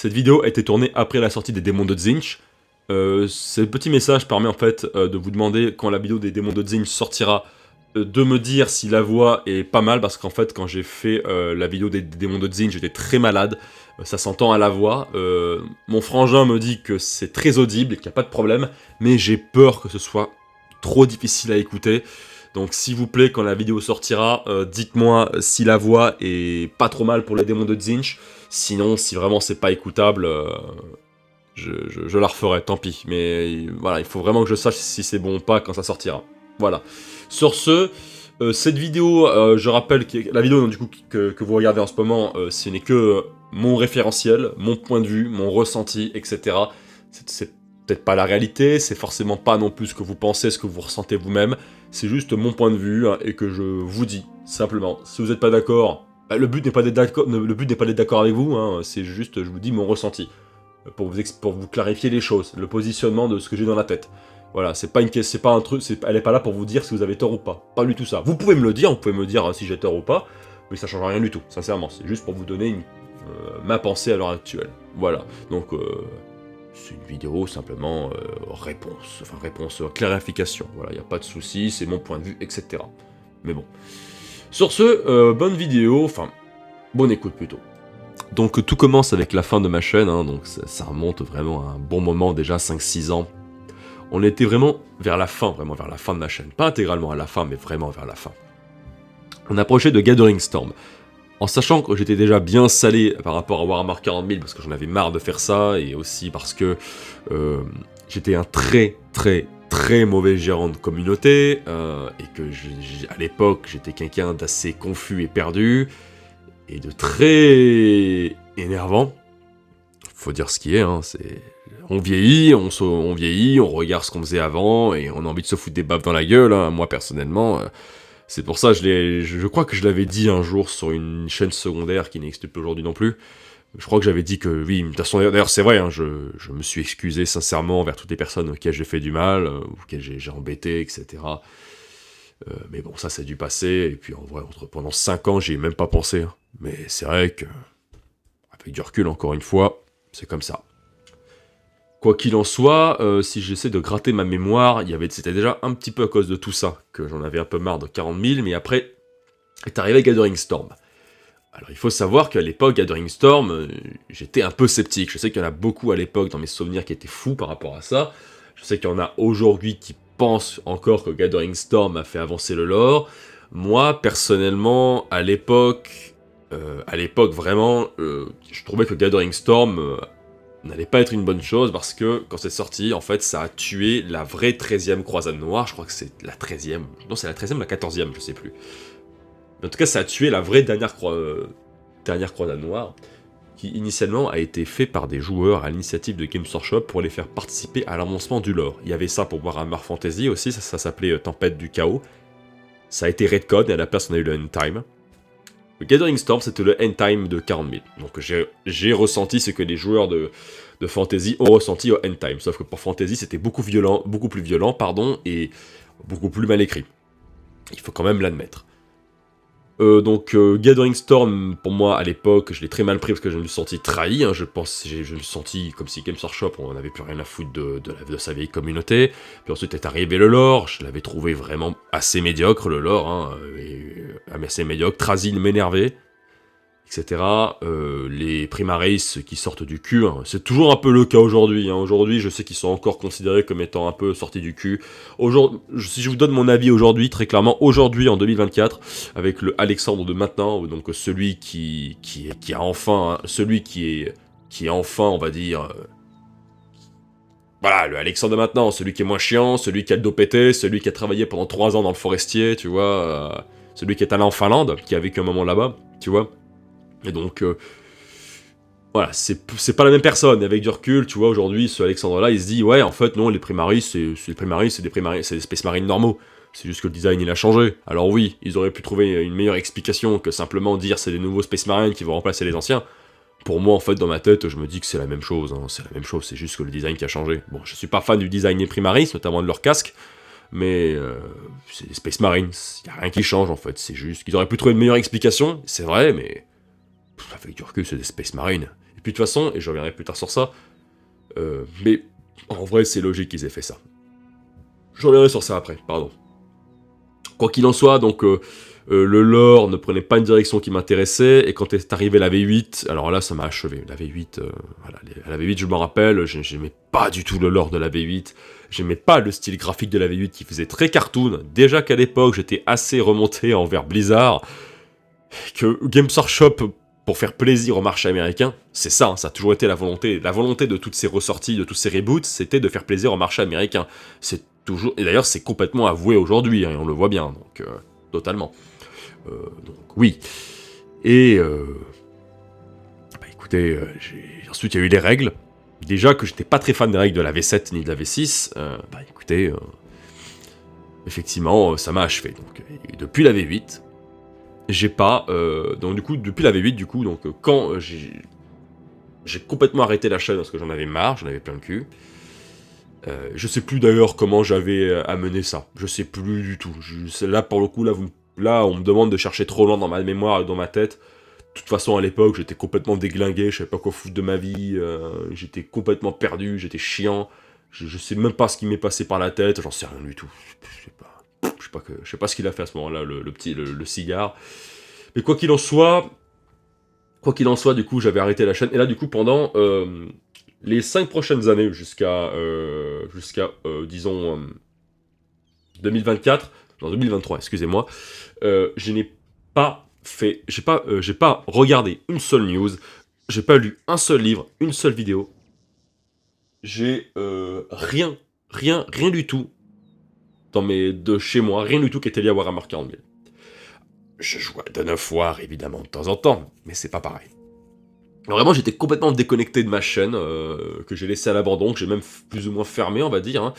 Cette vidéo a été tournée après la sortie des démons de Zinch. Ce petit message permet en fait de vous demander quand la vidéo des démons de Zinch sortira, de me dire si la voix est pas mal, parce qu'en fait quand j'ai fait la vidéo des démons de Zinch, j'étais très malade, ça s'entend à la voix. Mon frangin me dit que c'est très audible et qu'il n'y a pas de problème, mais j'ai peur que ce soit trop difficile à écouter. Donc s'il vous plaît, quand la vidéo sortira, dites-moi si la voix est pas trop mal pour les démons de Zinch. Sinon, si vraiment c'est pas écoutable, je la referai, tant pis. Mais voilà, il faut vraiment que je sache si c'est bon ou pas quand ça sortira. Voilà. Sur ce, cette vidéo, je rappelle que la vidéo du coup, que vous regardez en ce moment, ce n'est que mon référentiel, mon point de vue, mon ressenti, etc. C'est peut-être pas la réalité, c'est forcément pas non plus ce que vous pensez, ce que vous ressentez vous-même. C'est juste mon point de vue et que je vous dis, simplement. Si vous n'êtes pas d'accord, le but n'est pas d'être d'accord avec vous, hein, c'est juste, je vous dis mon ressenti. Pour vous clarifier les choses, le positionnement de ce que j'ai dans la tête. Voilà, c'est pas un truc, elle est pas là pour vous dire si vous avez tort ou pas. Pas du tout ça. Vous pouvez me le dire, vous pouvez me dire si j'ai tort ou pas, mais ça change rien du tout, sincèrement. C'est juste pour vous donner ma pensée à l'heure actuelle. Voilà, donc c'est une vidéo simplement réponse, clarification. Voilà, y a pas de souci, c'est mon point de vue, etc. Mais bon. Sur ce, bonne vidéo, enfin, bonne écoute plutôt. Donc tout commence avec la fin de ma chaîne, hein, donc ça remonte vraiment à un bon moment, déjà 5-6 ans. On était vraiment vers la fin de ma chaîne. Pas intégralement à la fin, mais vraiment vers la fin. On approchait de Gathering Storm. En sachant que j'étais déjà bien salé par rapport à Warhammer 40 000, parce que j'en avais marre de faire ça, et aussi parce que j'étais un très mauvais gérant de communauté, et que à l'époque j'étais quelqu'un d'assez confus et perdu, et de très énervant. Faut dire ce qui est, hein, c'est... On vieillit, on vieillit, on regarde ce qu'on faisait avant, et on a envie de se foutre des baffes dans la gueule, hein. Moi personnellement, c'est pour ça, je crois que je l'avais dit un jour sur une chaîne secondaire qui n'existe plus aujourd'hui non plus. Je crois que j'avais dit que, oui, de toute façon, d'ailleurs c'est vrai, hein, je me suis excusé sincèrement envers toutes les personnes auxquelles j'ai fait du mal, ou auxquelles j'ai embêté, etc. Mais bon, ça c'est du passé, et puis en vrai, pendant 5 ans, j'y ai même pas pensé. Hein. Mais c'est vrai que, avec du recul, encore une fois, c'est comme ça. Quoi qu'il en soit, si j'essaie de gratter ma mémoire, c'était déjà un petit peu à cause de tout ça, que j'en avais un peu marre de 40 000, mais après, est arrivé Gathering Storm. Alors il faut savoir qu'à l'époque, Gathering Storm, j'étais un peu sceptique. Je sais qu'il y en a beaucoup à l'époque dans mes souvenirs qui étaient fous par rapport à ça. Je sais qu'il y en a aujourd'hui qui pensent encore que Gathering Storm a fait avancer le lore. Moi, personnellement, à l'époque vraiment, je trouvais que Gathering Storm n'allait pas être une bonne chose, parce que quand c'est sorti, en fait, ça a tué la vraie 13e croisade noire. Je crois que c'est la 13e. Non, c'est la 13e ou la 14e, je sais plus. Mais en tout cas, ça a tué la vraie dernière croisade noire, qui initialement a été fait par des joueurs à l'initiative de Games Workshop pour les faire participer à l'avancement du lore. Il y avait ça pour Warhammer Fantasy aussi, ça s'appelait Tempête du Chaos. Ça a été Redcon, et à la place on a eu le End Time. Le Gathering Storm, c'était le End Time de 40 000. Donc j'ai ressenti ce que les joueurs de Fantasy ont ressenti au End Time. Sauf que pour Fantasy, c'était beaucoup plus violent, et beaucoup plus mal écrit. Il faut quand même l'admettre. Donc Gathering Storm, pour moi, à l'époque, je l'ai très mal pris parce que je me suis senti trahi. Hein, je me suis senti comme si Games Workshop, on n'avait plus rien à foutre de sa vieille communauté. Puis ensuite est arrivé le lore, je l'avais trouvé vraiment assez médiocre, le lore, hein, assez médiocre. Trazil m'énervait, etc. Les Primaris qui sortent du cul, hein, c'est toujours un peu le cas aujourd'hui. Hein. Aujourd'hui, je sais qu'ils sont encore considérés comme étant un peu sortis du cul. Si je vous donne mon avis aujourd'hui, très clairement, aujourd'hui en 2024, avec le Alexandre de maintenant, donc celui qui est enfin, on va dire, voilà, le Alexandre de maintenant, celui qui est moins chiant, celui qui a le dos pété, celui qui a travaillé pendant 3 ans dans le forestier, tu vois, celui qui est allé en Finlande, qui a vécu un moment là-bas, tu vois. Et donc, voilà, c'est pas la même personne. Avec du recul, tu vois, aujourd'hui, ce Alexandre-là, il se dit, ouais, en fait, non, les Primaris, c'est des Space Marines normaux. C'est juste que le design, il a changé. Alors oui, ils auraient pu trouver une meilleure explication que simplement dire c'est des nouveaux Space Marines qui vont remplacer les anciens. Pour moi, en fait, dans ma tête, je me dis que c'est la même chose. Hein. C'est la même chose, c'est juste que le design qui a changé. Bon, je suis pas fan du design des Primaris, notamment de leur casque, mais c'est des Space Marines. Y a rien qui change, en fait. C'est juste qu'ils auraient pu trouver une meilleure explication, c'est vrai, mais... avec du recul, c'est des Space Marines. Et puis de toute façon, et je reviendrai plus tard sur ça, mais en vrai c'est logique qu'ils aient fait ça. Je reviendrai sur ça après, pardon. Quoi qu'il en soit, donc le lore ne prenait pas une direction qui m'intéressait, et quand est arrivé la V8, alors là ça m'a achevé. La V8, voilà, à la V8 je me rappelle, j'aimais pas du tout le lore de la V8, j'aimais pas le style graphique de la V8 qui faisait très cartoon, déjà qu'à l'époque j'étais assez remonté envers Blizzard, que Games Workshop, pour faire plaisir au marché américain, c'est ça, hein, ça a toujours été la volonté de toutes ces ressorties, de tous ces reboots, c'était de faire plaisir au marché américain. C'est toujours, et d'ailleurs c'est complètement avoué aujourd'hui, hein, et on le voit bien, donc totalement. Donc oui. Et bah écoutez, ensuite il y a eu les règles. Déjà que j'étais pas très fan des règles de la V7 ni de la V6, bah écoutez, effectivement ça m'a achevé. Donc et depuis la V8, j'ai pas, donc du coup depuis la V8 du coup, donc quand j'ai complètement arrêté la chaîne parce que j'en avais marre, j'en avais plein le cul. Je sais plus d'ailleurs comment j'avais amené ça. Je sais plus du tout. Là pour le coup là on me demande de chercher trop loin dans ma mémoire et dans ma tête. De toute façon à l'époque j'étais complètement déglingué, je savais pas quoi foutre de ma vie, j'étais complètement perdu, j'étais chiant. Je sais même pas ce qui m'est passé par la tête, j'en sais rien du tout. Je sais pas ce qu'il a fait à ce moment-là, le cigare. Mais quoi qu'il en soit, du coup, j'avais arrêté la chaîne. Et là, du coup, pendant les 5 prochaines années, jusqu'à disons, 2024, non, 2023, excusez-moi, je n'ai pas fait, j'ai pas regardé une seule news, j'ai pas lu un seul livre, une seule vidéo, j'ai rien du tout de chez moi, rien du tout qui était lié à Warhammer 40 000. Je jouais à Dawn of War, évidemment, de temps en temps, mais c'est pas pareil. Alors vraiment, j'étais complètement déconnecté de ma chaîne, que j'ai laissé à l'abandon, que j'ai même plus ou moins fermé, on va dire. Hein.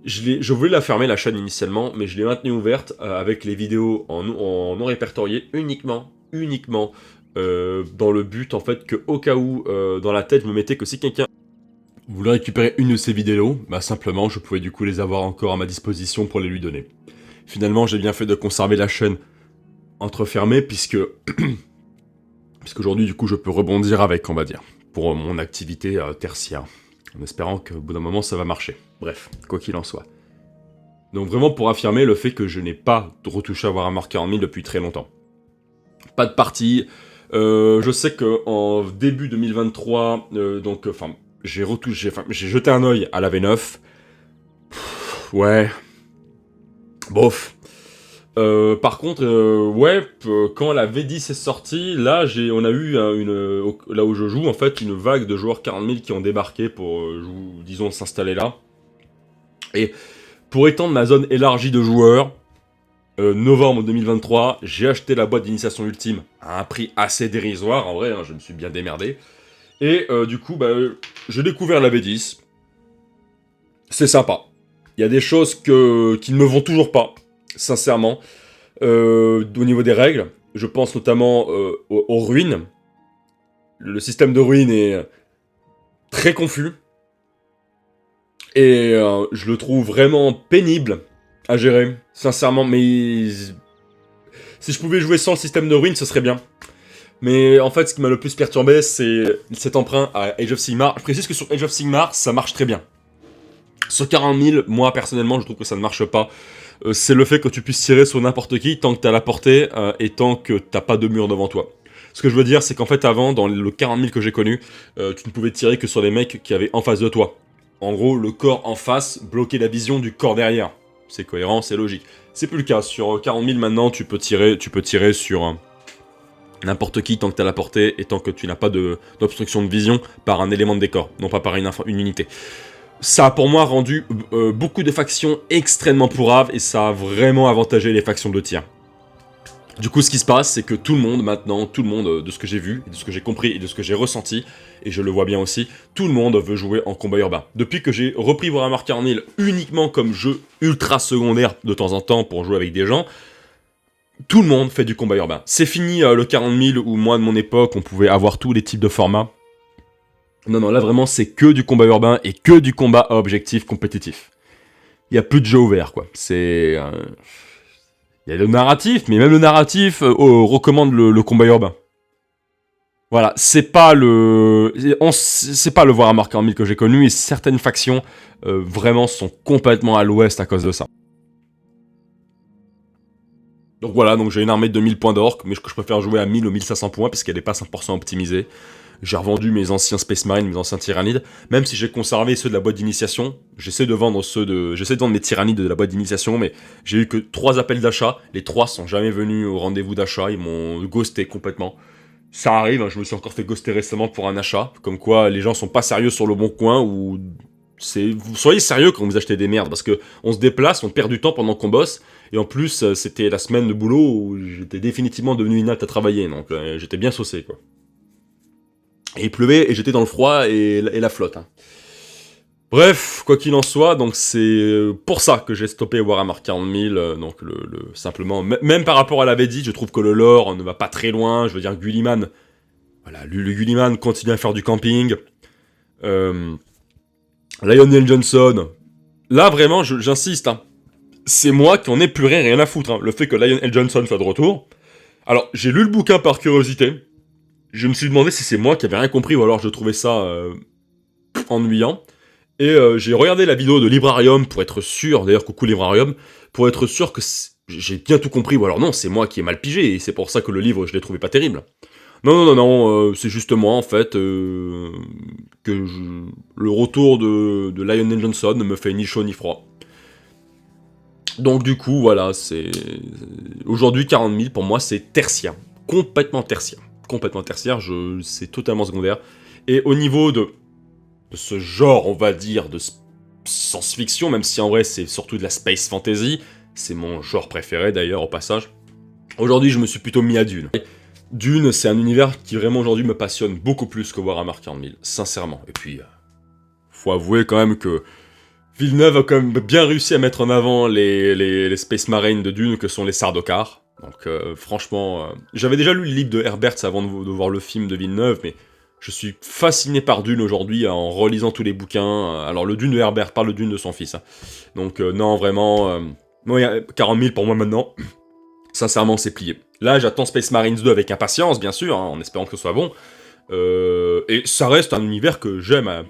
Je voulais la fermer, la chaîne, initialement, mais je l'ai maintenue ouverte, avec les vidéos en non répertoriées, uniquement, dans le but, en fait, que au cas où, dans la tête, je me mettais que si quelqu'un voulait récupérer une de ces vidéos, bah simplement, je pouvais du coup les avoir encore à ma disposition pour les lui donner. Finalement, j'ai bien fait de conserver la chaîne entrefermée, puisqu'aujourd'hui, du coup, je peux rebondir avec, on va dire, pour mon activité tertiaire, en espérant qu'au bout d'un moment, ça va marcher. Bref, quoi qu'il en soit. Donc vraiment pour affirmer le fait que je n'ai pas retouché à Warhammer 40 000 depuis très longtemps. Pas de partie. Je sais qu'en début 2023, j'ai jeté un œil à la V9. Ouais. Bof. Par contre, quand la V10 est sortie, là, on a eu là où je joue, en fait, une vague de joueurs 40 000 qui ont débarqué pour, disons, s'installer là. Et pour étendre ma zone élargie de joueurs, novembre 2023, j'ai acheté la boîte d'initiation ultime à un prix assez dérisoire, en vrai, hein, je me suis bien démerdé. Et du coup, j'ai découvert la V10. C'est sympa. Il y a des choses qui ne me vont toujours pas. Sincèrement, au niveau des règles, je pense notamment aux ruines. Le système de ruines est très confus. Et je le trouve vraiment pénible à gérer, sincèrement. Mais si je pouvais jouer sans le système de ruines, ce serait bien. Mais en fait, ce qui m'a le plus perturbé, c'est cet emprunt à Age of Sigmar. Je précise que sur Age of Sigmar, ça marche très bien. Sur 40 000, moi, personnellement, je trouve que ça ne marche pas. C'est le fait que tu puisses tirer sur n'importe qui tant que t'as la portée et tant que t'as pas de mur devant toi. Ce que je veux dire, c'est qu'en fait, avant, dans le 40 000 que j'ai connu, tu ne pouvais tirer que sur les mecs qui avaient en face de toi. En gros, le corps en face bloquait la vision du corps derrière. C'est cohérent, c'est logique. C'est plus le cas. Sur 40 000, maintenant, tu peux tirer sur n'importe qui tant que t'as la portée et tant que tu n'as pas d'obstruction de vision par un élément de décor, non pas par une unité. Ça a pour moi rendu beaucoup de factions extrêmement pourraves et ça a vraiment avantagé les factions de tir. Du coup, ce qui se passe, c'est que tout le monde, maintenant, de ce que j'ai vu, de ce que j'ai compris et de ce que j'ai ressenti, et je le vois bien aussi, tout le monde veut jouer en combat urbain. Depuis que j'ai repris Warhammer 40 000 uniquement comme jeu ultra secondaire de temps en temps pour jouer avec des gens, tout le monde fait du combat urbain. C'est fini le 40 000 où moi, de mon époque, on pouvait avoir tous les types de formats. Non, là vraiment c'est que du combat urbain et que du combat à objectif compétitif. Il n'y a plus de jeu ouvert, quoi. Il y a le narratif, mais même le narratif recommande le combat urbain. Voilà, c'est pas le... C'est pas le Warhammer 40 000 que j'ai connu, et certaines factions, vraiment, sont complètement à l'ouest à cause de ça. Donc voilà, donc j'ai une armée de 2000 points d'orques, mais que je préfère jouer à 1000 ou 1500 points, puisqu'elle n'est pas 100% optimisée. J'ai revendu mes anciens Space Marines, mes anciens Tyrannides, même si j'ai conservé ceux de la boîte d'initiation. J'essaie de vendre mes Tyrannides de la boîte d'initiation, mais j'ai eu que 3 appels d'achat. Les 3 sont jamais venus au rendez-vous d'achat, ils m'ont ghosté complètement. Ça arrive, hein, je me suis encore fait ghoster récemment pour un achat, comme quoi les gens sont pas sérieux sur le bon coin, ou vous soyez sérieux quand vous achetez des merdes, parce que on se déplace, on perd du temps pendant qu'on bosse, et en plus c'était la semaine de boulot où j'étais définitivement devenu inapte à travailler, donc j'étais bien saucé quoi. Et il pleuvait, et j'étais dans le froid et la flotte. Hein. Bref, quoi qu'il en soit, donc c'est pour ça que j'ai stoppé Warhammer 40 000, donc simplement, même par rapport à la V10, je trouve que le lore ne va pas très loin, je veux dire Gulliman, voilà, le Gulliman continue à faire du camping, Lionel Johnson, là vraiment, j'insiste, hein, c'est moi qui en ai plus rien à foutre, hein, le fait que Lionel Johnson soit de retour. Alors, j'ai lu le bouquin par curiosité, je me suis demandé si c'est moi qui avais rien compris ou alors je trouvais ça ennuyant. Et j'ai regardé la vidéo de Librarium pour être sûr, d'ailleurs coucou Librarium, pour être sûr que j'ai bien tout compris, ou alors non, c'est moi qui ai mal pigé, et c'est pour ça que le livre, je l'ai trouvé pas terrible. Non, c'est juste moi, en fait, le retour de Lionel Johnson ne me fait ni chaud ni froid. Donc du coup, voilà, aujourd'hui, 40 000, pour moi, c'est tertiaire. Complètement tertiaire. Complètement tertiaire, c'est totalement secondaire. Et au niveau de ce genre, on va dire, de science-fiction, même si en vrai c'est surtout de la space fantasy, c'est mon genre préféré d'ailleurs au passage. Aujourd'hui je me suis plutôt mis à Dune. Dune c'est un univers qui vraiment aujourd'hui me passionne beaucoup plus que Warhammer 40 000, sincèrement. Et puis, faut avouer quand même que Villeneuve a quand même bien réussi à mettre en avant les Space Marines de Dune que sont les Sardaukar. Donc franchement, j'avais déjà lu le livre de Herberts avant de voir le film de Villeneuve, mais je suis fasciné par Dune aujourd'hui en relisant tous les bouquins. Alors le Dune de Herbert, pas le Dune de son fils. Hein. Donc non, vraiment, 40 000 pour moi maintenant. Sincèrement, c'est plié. Là, j'attends Space Marines 2 avec impatience, bien sûr, hein, en espérant que ce soit bon. Et ça reste un univers que j'aime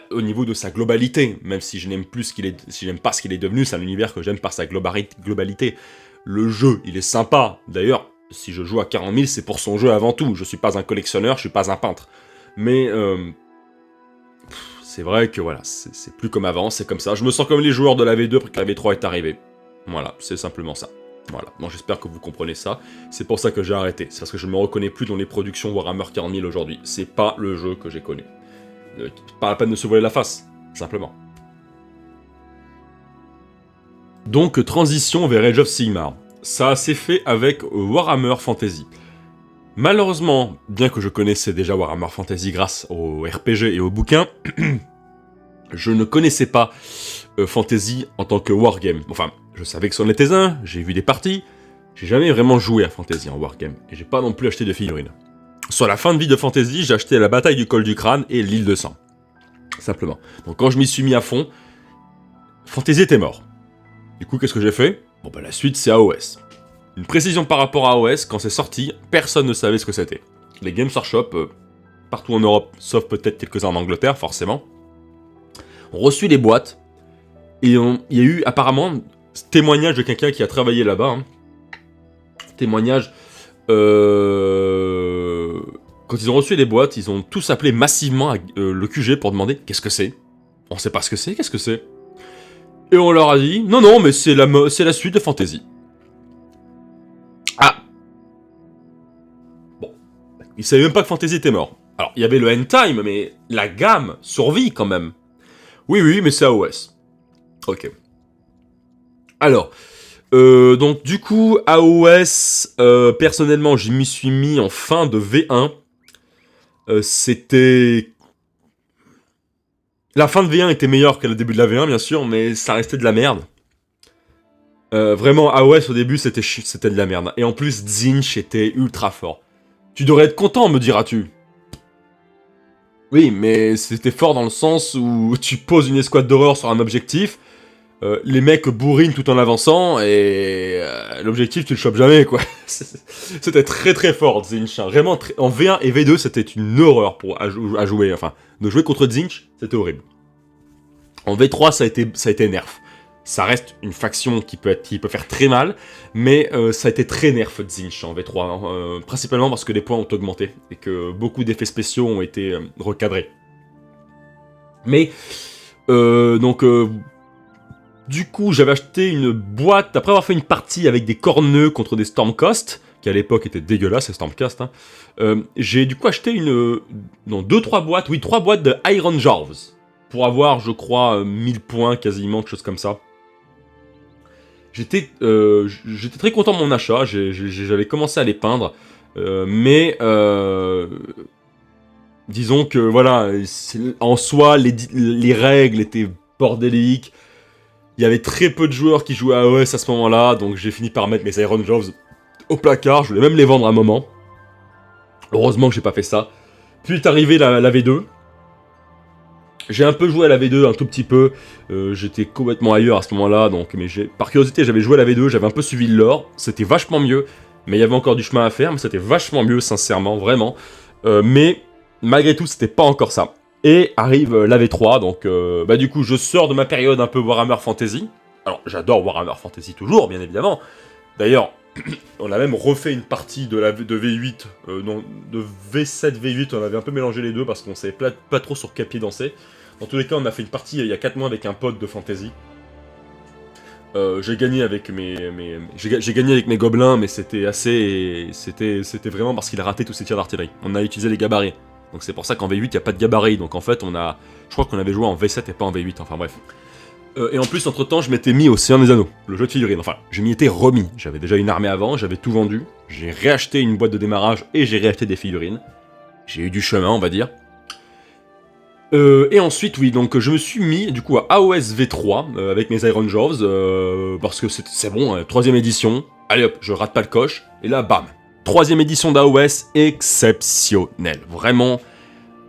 au niveau de sa globalité, même si je n'aime plus si j'aime pas ce qu'il est devenu, c'est un univers que j'aime par sa globalité. Le jeu, il est sympa. D'ailleurs, si je joue à 40 000, c'est pour son jeu avant tout. Je suis pas un collectionneur, je suis pas un peintre. Mais c'est vrai que voilà, c'est plus comme avant, c'est comme ça. Je me sens comme les joueurs de la V2 après que la V3 est arrivée. Voilà, c'est simplement ça. Voilà, bon j'espère que vous comprenez ça. C'est pour ça que j'ai arrêté. C'est parce que je ne me reconnais plus dans les productions Warhammer 40 000 aujourd'hui. C'est pas le jeu que j'ai connu. Pas la peine de se voiler la face, simplement. Donc, transition vers Age of Sigmar. Ça s'est fait avec Warhammer Fantasy. Malheureusement, bien que je connaissais déjà Warhammer Fantasy grâce au RPG et au bouquin, je ne connaissais pas Fantasy en tant que wargame. Enfin, je savais que c'en était un, j'ai vu des parties, j'ai jamais vraiment joué à Fantasy en wargame, et j'ai pas non plus acheté de figurines. Sur la fin de vie de Fantasy, j'ai acheté la bataille du col du crâne et l'île de sang. Simplement. Donc quand je m'y suis mis à fond, Fantasy était mort. Du coup, qu'est-ce que j'ai fait? Bon bah la suite c'est AOS. Une précision par rapport à AOS, quand c'est sorti, personne ne savait ce que c'était. Les Games Workshop, partout en Europe, sauf peut-être quelques-uns en Angleterre, forcément, ont reçu les boîtes, et il y a eu apparemment témoignage de quelqu'un qui a travaillé là-bas. Hein. Témoignage. Quand ils ont reçu les boîtes, ils ont tous appelé massivement le QG pour demander qu'est-ce que c'est. On sait pas ce que c'est, qu'est-ce que c'est. Et on leur a dit non, mais c'est la suite de Fantasy. Ah. Bon. Ils savaient même pas que Fantasy était mort. Alors, il y avait le End Time, mais la gamme survit quand même. Oui, mais c'est AOS. Ok. Alors, donc du coup, AOS, personnellement, je m'y suis mis en fin de V1. C'était... La fin de V1 était meilleure que le début de la V1, bien sûr, mais ça restait de la merde. Vraiment, AOS, au début, c'était de la merde. Et en plus, Tzeentch était ultra fort. Tu devrais être content, me diras-tu. Oui, mais c'était fort dans le sens où tu poses une escouade d'horreur sur un objectif, les mecs bourrinent tout en avançant, et l'objectif, tu le chopes jamais, quoi. C'était très très fort, Zinch. Hein. Vraiment, en V1 et V2, c'était une horreur à jouer. Enfin, de jouer contre Zinch, c'était horrible. En V3, ça a été nerf. Ça reste une faction qui peut faire très mal, mais ça a été très nerf Zinch en V3, hein, principalement parce que les points ont augmenté, et que beaucoup d'effets spéciaux ont été recadrés. Mais, du coup, j'avais acheté une boîte, après avoir fait une partie avec des corneux contre des Stormcast, qui à l'époque étaient dégueulasses, ces Stormcast, hein, j'ai du coup acheté 3 boîtes de Iron Jaws, pour avoir, je crois, 1000 points quasiment, quelque chose comme ça. J'étais très content de mon achat, j'avais commencé à les peindre, mais disons que voilà, en soi, les règles étaient bordéliques, il y avait très peu de joueurs qui jouaient à AOS à ce moment-là, donc j'ai fini par mettre mes Iron Jaws au placard, je voulais même les vendre à un moment. Heureusement que j'ai pas fait ça. Puis est arrivé la V2. J'ai un peu joué à la V2, un tout petit peu. J'étais complètement ailleurs à ce moment-là, donc par curiosité, j'avais joué à la V2, j'avais un peu suivi le lore. C'était vachement mieux, mais il y avait encore du chemin à faire, mais c'était vachement mieux, sincèrement, vraiment. Mais malgré tout, c'était pas encore ça. Et arrive la V3, donc du coup, je sors de ma période un peu Warhammer Fantasy. Alors, j'adore Warhammer Fantasy toujours, bien évidemment. D'ailleurs, on a même refait une partie de V8, de V7, V8, on avait un peu mélangé les deux parce qu'on savait pas trop sur quel pied danser. Dans tous les cas, on a fait une partie il y a 4 mois avec un pote de fantasy. J'ai gagné avec mes gobelins, mais c'était vraiment parce qu'il a raté tous ses tirs d'artillerie. On a utilisé les gabarits. Donc c'est pour ça qu'en V8, il n'y a pas de gabarit. Donc en fait, je crois qu'on avait joué en V7 et pas en V8, enfin bref. Et en plus, entre-temps, je m'étais mis au Seigneur des Anneaux, le jeu de figurines. Enfin, je m'y étais remis. J'avais déjà une armée avant, j'avais tout vendu. J'ai réacheté une boîte de démarrage et j'ai réacheté des figurines. J'ai eu du chemin, on va dire. Et ensuite, oui, donc je me suis mis du coup à AOS V3 avec mes Iron Jaws, parce que c'est bon, 3ème édition. Allez hop, je rate pas le coche. Et là, bam, 3ème édition d'AOS, exceptionnel. Vraiment,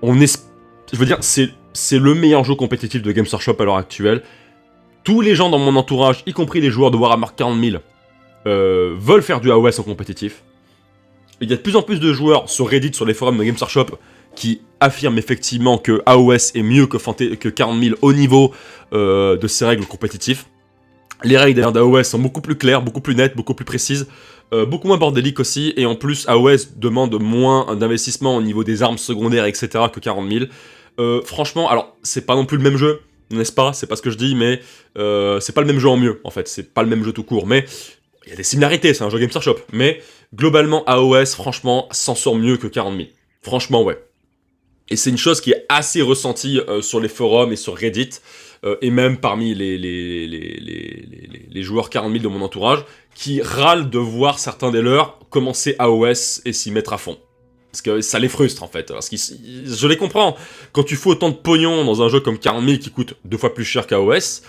je veux dire, c'est le meilleur jeu compétitif de Games Workshop à l'heure actuelle. Tous les gens dans mon entourage, y compris les joueurs de Warhammer 40 000, veulent faire du AOS en compétitif. Il y a de plus en plus de joueurs sur Reddit, sur les forums de Games Workshop, qui affirment effectivement que AOS est mieux que 40 000 au niveau de ses règles compétitives. Les règles d'ailleurs d'AOS sont beaucoup plus claires, beaucoup plus nettes, beaucoup plus précises, beaucoup moins bordéliques aussi, et en plus AOS demande moins d'investissement au niveau des armes secondaires, etc. que 40 000. Franchement, alors c'est pas non plus le même jeu, n'est-ce pas? C'est pas ce que je dis, mais c'est pas le même jeu en mieux, en fait. C'est pas le même jeu tout court, mais il y a des similarités, c'est un jeu Games Workshop. Mais globalement, AOS, franchement, s'en sort mieux que 40 000. Franchement, ouais. Et c'est une chose qui est assez ressentie sur les forums et sur Reddit, et même parmi les joueurs 40 000 de mon entourage, qui râlent de voir certains des leurs commencer AOS et s'y mettre à fond. Parce que ça les frustre en fait. Parce que je les comprends. Quand tu fais autant de pognon dans un jeu comme 40 000 qui coûte 2 fois plus cher qu'AOS,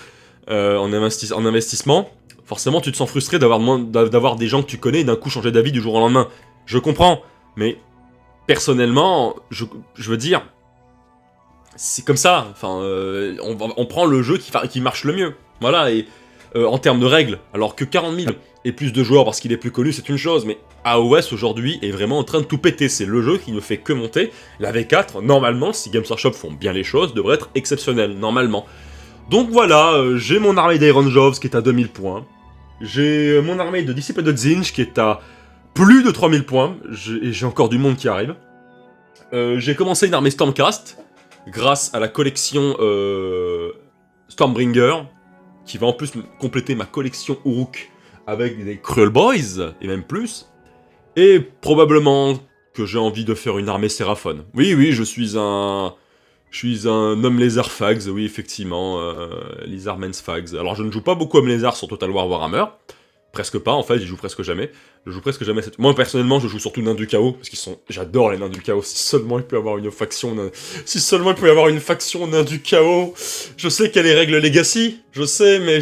en investissement, forcément tu te sens frustré d'avoir des gens que tu connais et d'un coup changer d'avis du jour au lendemain. Je comprends, mais personnellement, je veux dire, c'est comme ça. Enfin, on prend le jeu qui marche le mieux. Voilà, et en termes de règles, alors que 40 000 et plus de joueurs parce qu'il est plus connu, c'est une chose, mais AOS aujourd'hui est vraiment en train de tout péter. C'est le jeu qui ne fait que monter. La V4, normalement, si Games Workshop font bien les choses, devrait être exceptionnelle, normalement. Donc voilà, j'ai mon armée d'Iron Jaws qui est à 2000 points. J'ai mon armée de Disciples de Zinch qui est à plus de 3000 points. Et j'ai encore du monde qui arrive. J'ai commencé une armée Stormcast grâce à la collection Stormbringer, qui va en plus compléter ma collection Uruk avec des Cruel Boys, et même plus. Et probablement que j'ai envie de faire une armée Séraphone. Oui, je suis un homme lézard Fags, oui, effectivement, Lizardman's Fags. Alors je ne joue pas beaucoup homme lézard sur Total War Warhammer, presque pas en fait, j'y joue presque jamais. Moi personnellement, je joue surtout nains du chaos, parce j'adore les nains du chaos, si seulement il peut y avoir une faction nains du chaos. Je sais qu'il y a les règles Legacy, je sais, mais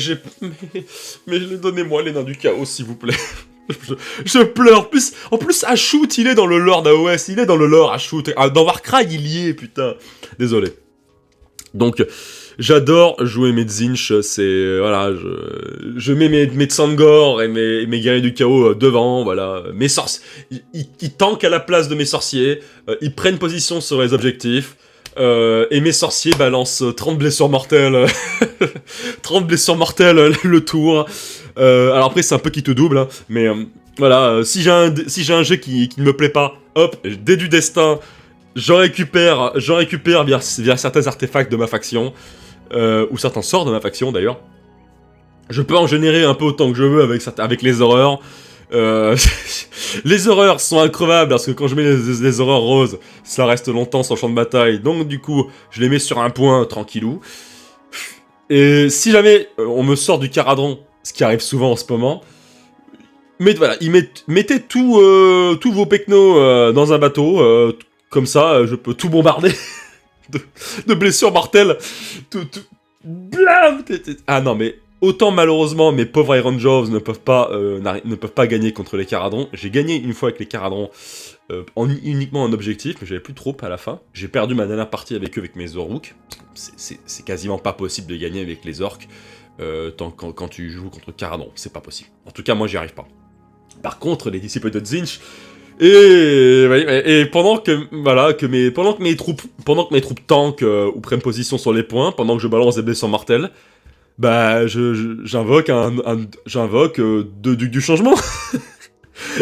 donnez-moi les nains du chaos, s'il vous plaît. Je pleure. En plus, Ashut, il est dans le lore d'AOS. Il est dans le lore, Ashut. Dans Warcry, il y est, putain. Désolé. Donc, J'adore jouer mes Zinch, c'est... Voilà, je mets mes Tsangor et mes guerriers du chaos devant, voilà. Mes sorciers... Ils tankent à la place de mes sorciers, ils prennent position sur les objectifs, et mes sorciers balancent 30 blessures mortelles, 30 blessures mortelles le tour. Alors après, c'est un peu qui te double, hein, mais voilà, si j'ai un jet qui ne me plaît pas, hop, dé du destin, j'en récupère via certains artefacts de ma faction, ou certains sorts de ma faction d'ailleurs. Je peux en générer un peu autant que je veux avec les horreurs. Les horreurs sont increvables parce que quand je mets les horreurs roses, ça reste longtemps sur le champ de bataille, donc du coup, je les mets sur un point tranquillou. Et si jamais on me sort du Caradron, ce qui arrive souvent en ce moment, mais voilà, mettez tous vos pecnos dans un bateau, comme ça, je peux tout bombarder de blessures mortelles. Blam. Ah non, mais autant malheureusement mes pauvres Iron Jaws ne peuvent pas gagner contre les Caradrons. J'ai gagné une fois avec les Caradrons uniquement en objectif, mais j'avais plus de troupes à la fin. J'ai perdu ma dernière partie avec eux avec mes Zoruk. C'est quasiment pas possible de gagner avec les orques quand tu joues contre Caradron. C'est pas possible. En tout cas, moi j'y arrive pas. Par contre, les disciples de Zinch, et pendant que mes troupes tankent ou prennent position sur les points, pendant que je balance des blessures mortelles, bah j'invoque du changement.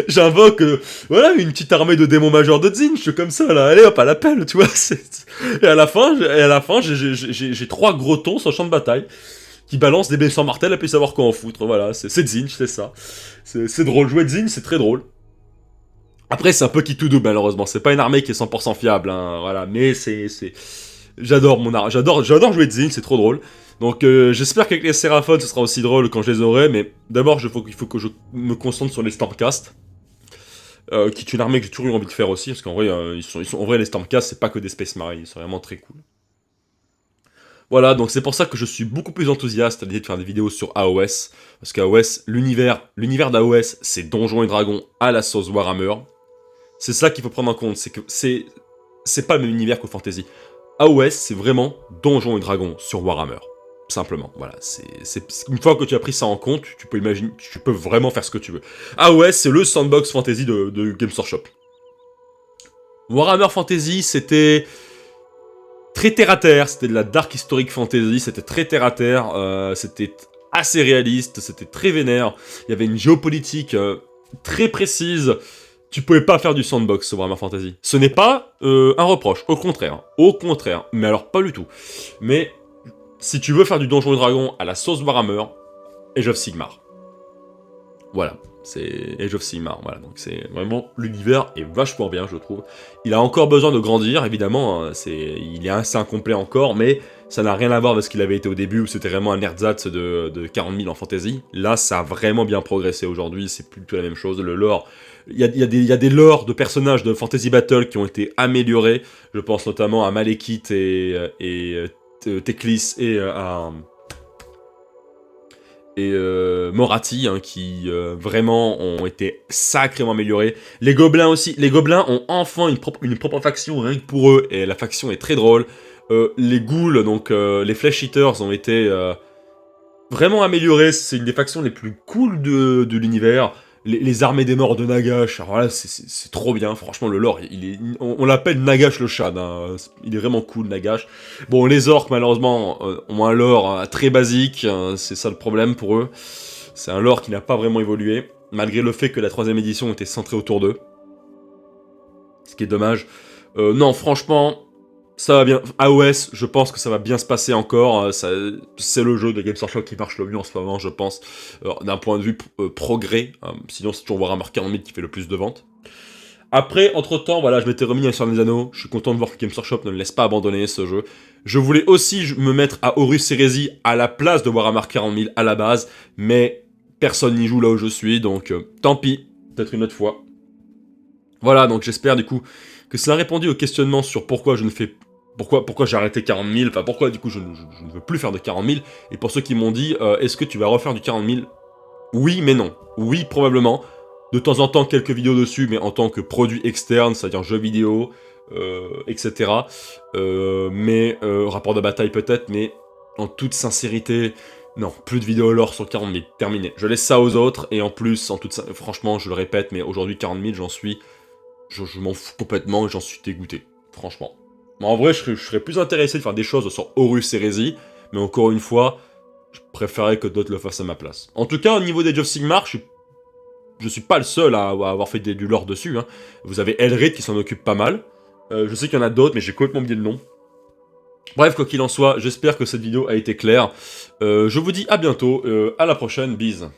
J'invoque voilà une petite armée de démons majeurs de Zinch comme ça là, allez hop à l'appel, tu vois. Et à la fin j'ai 3 gros tons sur le champ de bataille qui balancent des blessures mortelles et puis savoir quoi en foutre. Voilà, c'est Zinch, c'est ça. C'est drôle, jouer de Zinch, c'est très drôle. Après, c'est un peu qui tout double, malheureusement. C'est pas une armée qui est 100% fiable, hein, voilà. Mais j'adore j'adore jouer de Zinch, c'est trop drôle. Donc, j'espère qu'avec les Séraphones, ce sera aussi drôle quand je les aurai. Mais d'abord, il faut que je me concentre sur les Stormcast. Qui est une armée que j'ai toujours eu envie de faire aussi. Parce qu'en vrai, en vrai, les Stormcast, c'est pas que des Space Marines. Ils sont vraiment très cool. Voilà, donc c'est pour ça que je suis beaucoup plus enthousiaste à l'idée de faire des vidéos sur AOS. Parce qu'AOS, l'univers d'AOS, c'est Donjons et Dragons à la sauce Warhammer. C'est ça qu'il faut prendre en compte, c'est que c'est pas le même univers que Fantasy. AOS, c'est vraiment Donjons et Dragons sur Warhammer. Simplement, voilà. Une fois que tu as pris ça en compte, tu peux vraiment faire ce que tu veux. AOS, c'est le sandbox fantasy de Games Workshop. Warhammer Fantasy, c'était très terre-à-terre, c'était de la dark historic fantasy, c'était très terre-à-terre, c'était assez réaliste, c'était très vénère, il y avait une géopolitique très précise. Tu pouvais pas faire du sandbox sur Warhammer Fantasy. Ce n'est pas un reproche, au contraire, mais alors pas du tout. Mais si tu veux faire du Donjon et Dragon à la sauce Warhammer, Age of Sigmar. Voilà, c'est Age of Sigmar, voilà, donc c'est vraiment, l'univers est vachement bien, je trouve. Il a encore besoin de grandir, évidemment, hein, il est assez incomplet encore, mais ça n'a rien à voir avec ce qu'il avait été au début, où c'était vraiment un ersatz de 40 000 en fantasy. Là, ça a vraiment bien progressé aujourd'hui, c'est plus du tout la même chose, le lore... Il y a des lores de personnages de Fantasy Battle qui ont été améliorés, je pense notamment à Malekith et Teclis et Morathi, hein, qui vraiment ont été sacrément améliorés. Les gobelins aussi, les gobelins ont enfin une propre faction rien que pour eux, et la faction est très drôle. Les ghouls, donc les Flesh Eaters, ont été vraiment améliorés, c'est une des factions les plus cool de l'univers. Les armées des morts de Nagash, alors là c'est trop bien, franchement le lore, on l'appelle Nagash le Shad, hein, il est vraiment cool Nagash. Bon, les orques malheureusement ont un lore très basique, c'est ça le problème pour eux. C'est un lore qui n'a pas vraiment évolué, malgré le fait que la 3ème édition était centrée autour d'eux. Ce qui est dommage. Non, franchement, ça va bien. AOS, je pense que ça va bien se passer encore. C'est le jeu de Games Workshop qui marche le mieux en ce moment, je pense. D'un point de vue progrès. Sinon, c'est toujours Warhammer 40 000 qui fait le plus de ventes. Après, entre-temps, voilà, je m'étais remis à Seigneur des Anneaux. Je suis content de voir que Games Workshop ne le laisse pas abandonner, ce jeu. Je voulais aussi me mettre à Horus Heresy à la place de Warhammer 40 000 à la base. Mais personne n'y joue là où je suis, donc tant pis. Peut-être une autre fois. Voilà, donc j'espère du coup que ça a répondu au questionnement sur pourquoi je ne fais... Pourquoi j'ai arrêté 40 000, enfin pourquoi du coup je ne veux plus faire de 40 000, et pour ceux qui m'ont dit, est-ce que tu vas refaire du 40 000 ? Oui, mais non. Oui, probablement. De temps en temps, quelques vidéos dessus, mais en tant que produit externe, c'est-à-dire jeux vidéo, etc. Rapport de bataille peut-être, mais en toute sincérité, non, plus de vidéos lore sur 40 000, terminé. Je laisse ça aux autres, et en plus, franchement, je le répète, mais aujourd'hui 40 000, j'en suis... Je m'en fous complètement, et j'en suis dégoûté, franchement. Mais en vrai, je serais plus intéressé de faire des choses sur Horus Heresy, mais encore une fois, je préférerais que d'autres le fassent à ma place. En tout cas, au niveau des Age of Sigmar, je suis pas le seul à avoir fait du lore dessus, hein. Vous avez Elrid qui s'en occupe pas mal. Je sais qu'il y en a d'autres, mais j'ai complètement oublié le nom. Bref, quoi qu'il en soit, j'espère que cette vidéo a été claire. Je vous dis à bientôt, à la prochaine, bise.